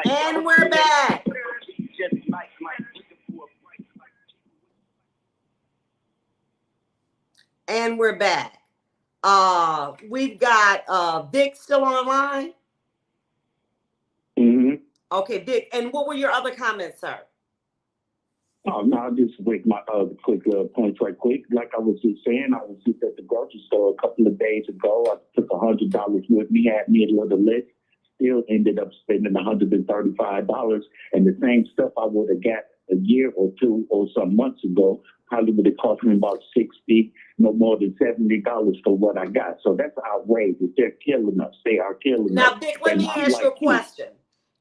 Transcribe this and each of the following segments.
And we're back. And we're back. We've got Vic still on the line. Mm-hmm. Okay, Vic. And what were your other comments, sir? Oh, no, I'll just make my quick points right quick. Like I was just saying, I was just at the grocery store a couple of days ago. I took $100 with me, had me a little list, still ended up spending $135. And the same stuff I would have got a year or two or some months ago probably would have cost me about $60, no more than $70 for what I got. So that's outrageous. They're killing us. They are killing us. Now, Vic, let me ask you a question.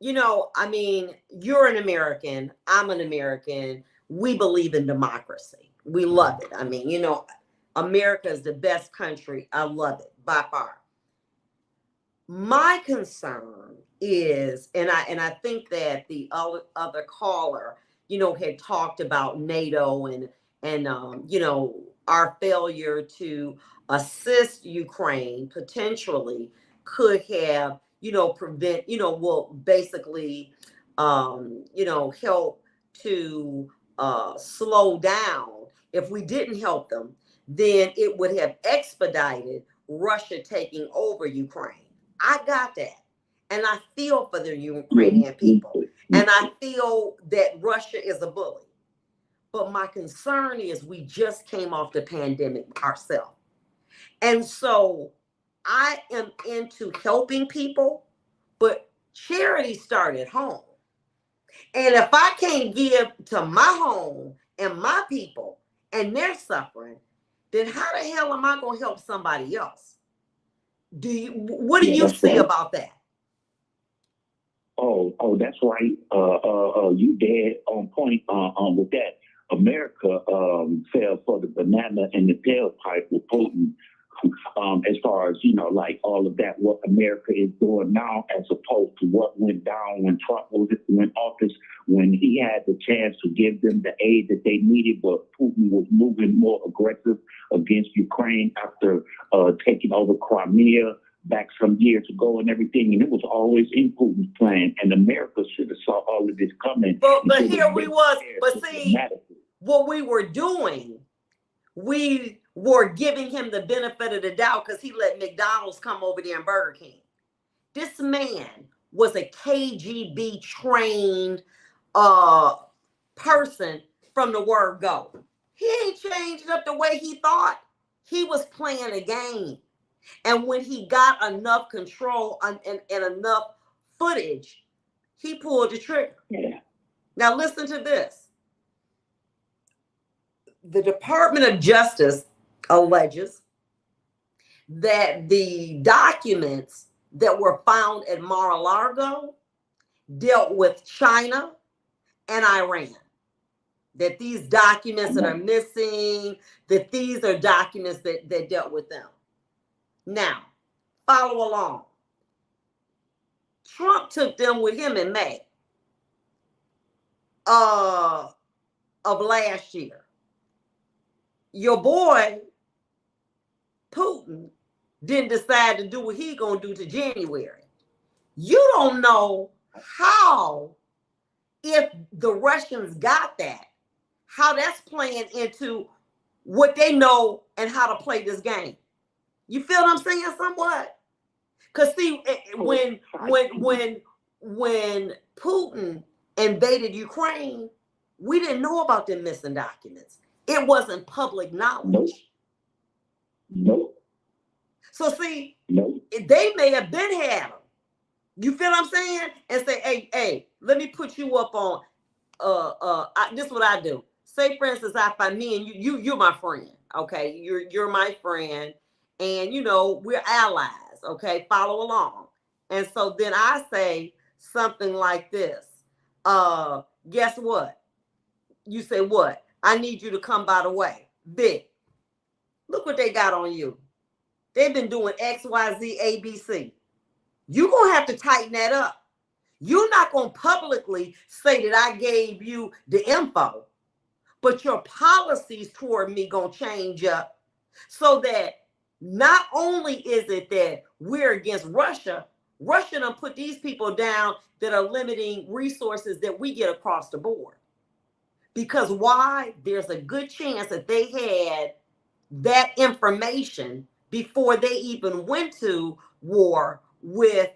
You know, I mean, you're an American. I'm an American. We believe in democracy. We love it. I mean, you know, America is the best country. I love it by far. My concern is, and I think that the other caller, you know, had talked about NATO and you know, our failure to assist Ukraine potentially could have, you know, prevent, you know, will basically, you know, help to slow down. If we didn't help them, then it would have expedited Russia taking over Ukraine. I got that. And I feel for the Ukrainian people. And I feel that Russia is a bully. But my concern is we just came off the pandemic ourselves. And so I am into helping people, but charity starts at home. And if I can't give to my home and my people and they're suffering, then how the hell am I going to help somebody else? What do you see about that? Oh, that's right. You dead on point with that. America fell for the banana and the tailpipe with Putin. As far as, you know, like all of that, what America is doing now, as opposed to what went down when Trump was in office, when he had the chance to give them the aid that they needed, but Putin was moving more aggressive against Ukraine after taking over Crimea back some years ago and everything, and it was always in Putin's plan, and America should have saw all of this coming. But here we was, but see, what we were doing, we were giving him the benefit of the doubt because he let McDonald's come over there and Burger King. This man was a KGB trained person from the word go. He ain't changed up the way he thought. He was playing a game. And when he got enough control and enough footage, he pulled the trigger. Yeah. Now listen to this. The Department of Justice alleges that the documents that were found at Mar-a-Lago dealt with China and Iran. That these documents that are missing, that these are documents that dealt with them. Now, follow along. Trump took them with him in May of last year. Your boy, Putin, didn't decide to do what he gonna do to January. You don't know how, if the Russians got that, how that's playing into what they know and how to play this game. You feel what I'm saying somewhat? Because see, when Putin invaded Ukraine, we didn't know about them missing documents. It wasn't public knowledge. Nope. So see, nope. They may have been had them. You feel what I'm saying? And say, hey, let me put you up on this is what I do. Say, for instance, I find me and you're my friend. Okay, you're my friend, and you know we're allies. Okay, follow along. And so then I say something like this. Guess what? You say what? I need you to come by the way. Vic, look what they got on you. They've been doing X, Y, Z, A, B, C. You're going to have to tighten that up. You're not going to publicly say that I gave you the info, but your policies toward me going to change up so that not only is it that we're against Russia, Russia done put these people down that are limiting resources that we get across the board. Because why? There's a good chance that they had that information before they even went to war with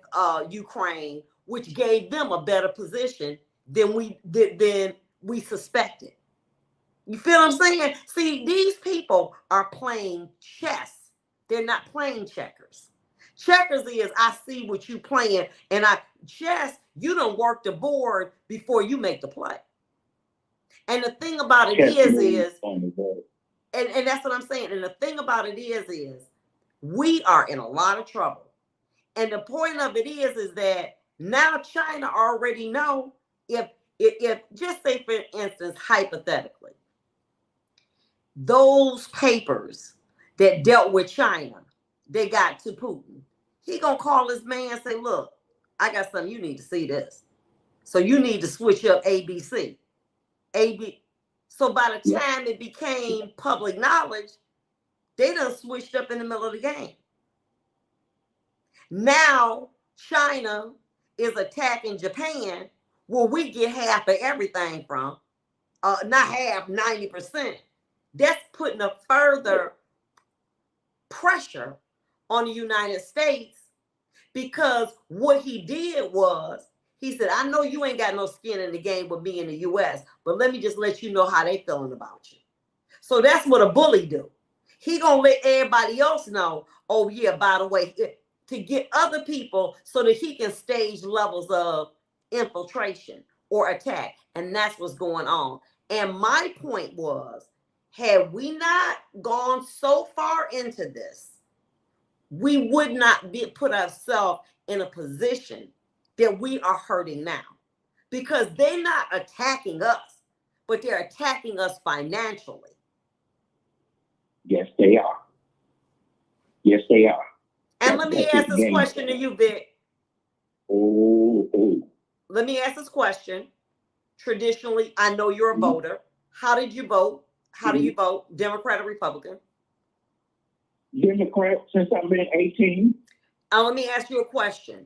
Ukraine, which gave them a better position than we suspected. You feel what I'm saying? See, these people are playing chess. They're not playing checkers. Checkers is I see what you playing, and chess, you don't work the board before you make the play. And the thing about it is and that's what I'm saying. And the thing about it is we are in a lot of trouble. And the point of it is that now China already know if just say for instance, hypothetically, those papers that dealt with China, they got to Putin. He gonna call his man and say, look, I got something, you need to see this. So you need to switch up ABC. So by the time it became public knowledge, they done switched up in the middle of the game. Now China is attacking Japan, where we get half of everything from, not half, 90%. That's putting a further pressure on the United States, because what he did was, he said, I know you ain't got no skin in the game with me in the US, but let me just let you know how they feeling about you. So that's what a bully do. He gonna let everybody else know, oh yeah, by the way, to get other people so that he can stage levels of infiltration or attack. And that's what's going on. And my point was, had we not gone so far into this, we would not put ourselves in a position that we are hurting now, because they're not attacking us, but they're attacking us financially. Yes, they are. Yes, they are. And let me ask this question to you, Vic. Let me ask this question. Traditionally, I know you're a voter. How did you vote? How do you vote? Democrat or Republican? Democrat since I've been 18. Let me ask you a question.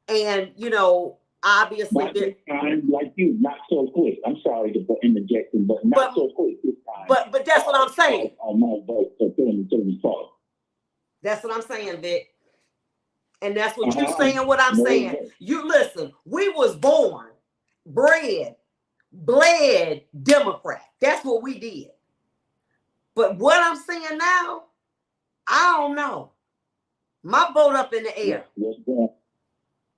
And, you know, obviously, like you, not so quick. I'm sorry to interject, but not so quick this time. But that's what I'm saying. On my vote for 2024. That's what I'm saying, Vic. And that's what you're saying, what I'm saying. You listen, we was born, bred, bled Democrat. That's what we did. But what I'm saying now, I don't know. My vote up in the air.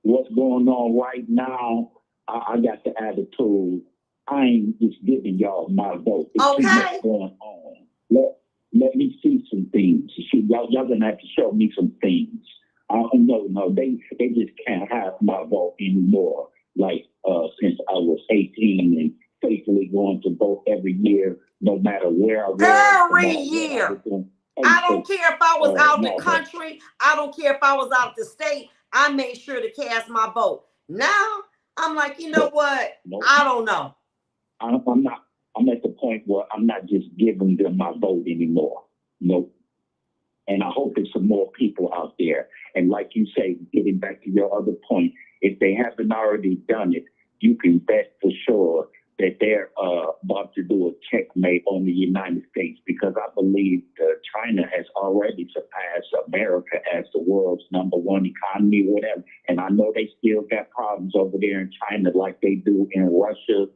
What's going on right now, I got the attitude, I ain't just giving y'all my vote. It's too much going on. Let me see some things. Y'all gonna have to show me some things. No, they just can't have my vote anymore. Like since I was 18 and faithfully going to vote every year, no matter where I was. Every year. I don't care if I was out the country. I don't care if I was out the state. I made sure to cast my vote. Now I'm like, you know what? I don't know. I'm not. I'm at the point where I'm not just giving them my vote anymore. Nope. And I hope there's some more people out there. And like you say, getting back to your other point, if they haven't already done it, you can bet for sure that they're about to do a checkmate on the United States, because I believe China has already surpassed America as the world's #1 economy, whatever. And I know they still got problems over there in China like they do in Russia,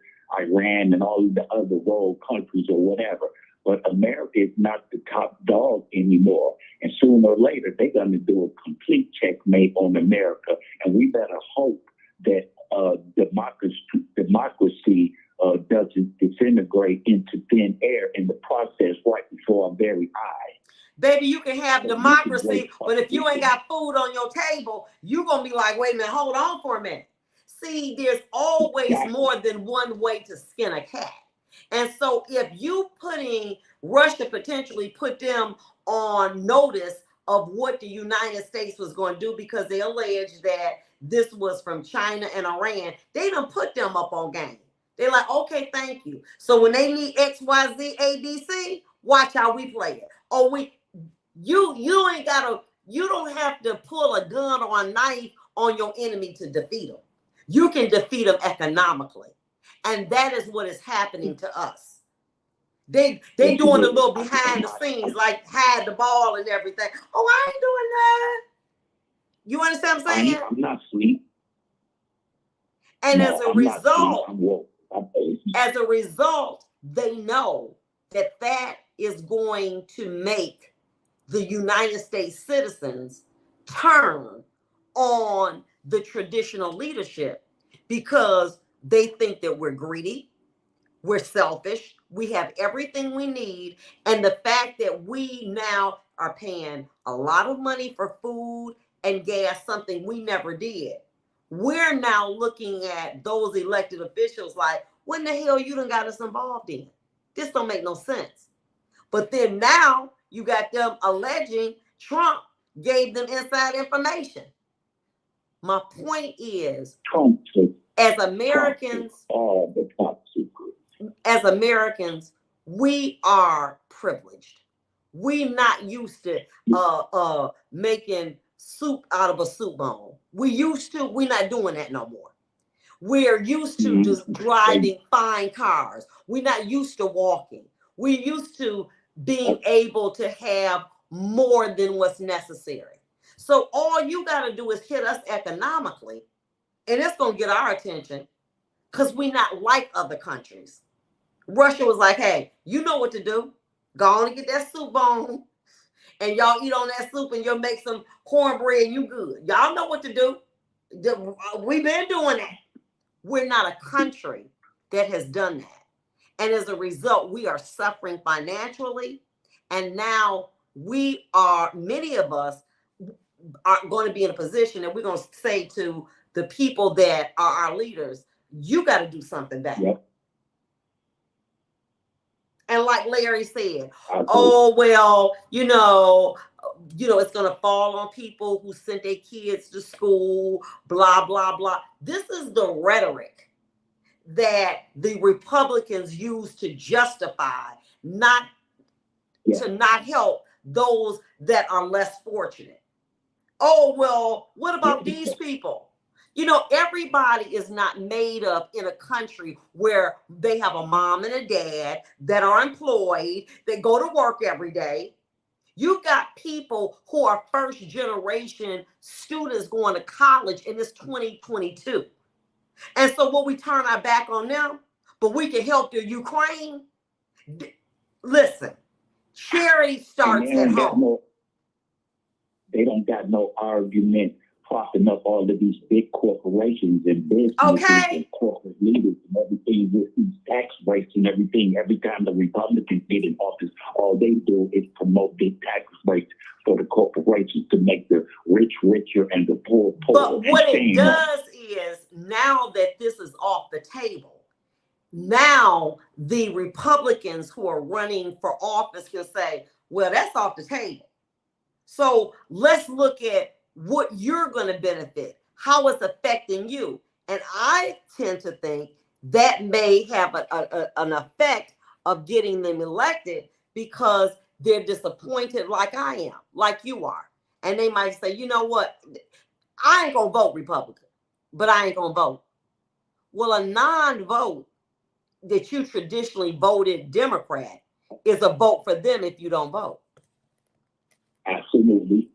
Iran, and all the other world countries or whatever. But America is not the top dog anymore. And sooner or later, they're going to do a complete checkmate on America. And we better hope that democracy doesn't disintegrate into thin air in the process right before our very eyes. Baby, you can have democracy, but if you ain't got food on your table, you're going to be like, wait a minute, hold on for a minute. See, there's always more than one way to skin a cat. And so if you Russia potentially put them on notice of what the United States was going to do, because they alleged that this was from China and Iran, they done put them up on game. They're like, okay, thank you. So when they need XYZ, ABC, watch how we play it. Oh, you don't have to pull a gun or a knife on your enemy to defeat them. You can defeat them economically. And that is what is happening to us. They doing a little behind the scenes, like hide the ball and everything. Oh, I ain't doing that. You understand what I'm saying? I'm not asleep. And No, as a result, they know that that is going to make the United States citizens turn on the traditional leadership because they think that we're greedy, we're selfish, we have everything we need, and the fact that we now are paying a lot of money for food and gas, something we never did. We're now looking at those elected officials like, what in the hell you done got us involved in? This don't make no sense. But then now you got them alleging Trump gave them inside information. My point is, as Americans, we are privileged. We're not used to making soup out of a soup bowl. We're not doing that no more. We're used to just driving fine cars. We're not used to walking. We're used to being able to have more than what's necessary. So all you got to do is hit us economically, and it's going to get our attention because we're not like other countries. Russia was like, hey, you know what to do. Go on and get that soup bone, and y'all eat on that soup, and you'll make some cornbread, and you good. Y'all know what to do. We've been doing that. We're not a country that has done that. And as a result, we are suffering financially. And now many of us are going to be in a position that we're going to say to the people that are our leaders, you got to do something back. Yep. And like Larry said, oh, well, you know, it's going to fall on people who sent their kids to school, blah, blah, blah. This is the rhetoric that the Republicans use to justify to not help those that are less fortunate. Oh, well, what about these people? You know, everybody is not made up in a country where they have a mom and a dad that are employed, that go to work every day. You've got people who are first generation students going to college, and it's 2022. And so will we turn our back on them? But we can help the Ukraine? Listen, charity starts at home. They don't got no argument propping up all of these big corporations and businesses and corporate leaders and everything with these tax breaks and everything. Every time the Republicans get in office, all they do is promote big tax breaks for the corporations to make the rich richer and the poor poorer. But what it does is, now that this is off the table, now the Republicans who are running for office can say, well, that's off the table. So let's look at what you're going to benefit, how it's affecting you. And I tend to think that may have an effect of getting them elected because they're disappointed like I am, like you are. And they might say, you know what, I ain't going to vote Republican, but I ain't going to vote. Well, a non-vote that you traditionally voted Democrat is a vote for them if you don't vote. Absolutely.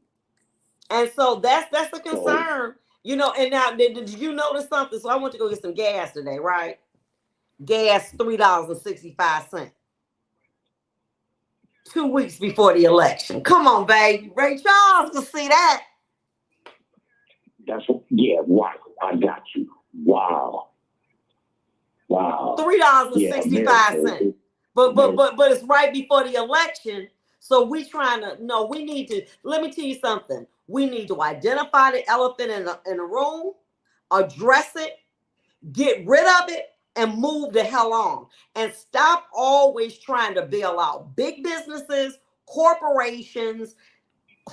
And so that's a concern, you know. And now, did you notice something? So I went to go get some gas today, right? Gas, $3.65. 2 weeks before the election. Come on, baby. Ray Charles can see that. That's what, wow. I got you. Wow. $3.65. But it's right before the election. So we need to, let me tell you something. We need to identify the elephant in the room, address it, get rid of it, and move the hell on. And stop always trying to bail out big businesses, corporations,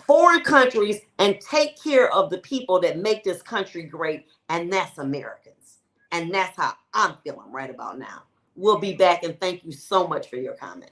foreign countries, and take care of the people that make this country great. And that's Americans. And that's how I'm feeling right about now. We'll be back, and thank you so much for your comment.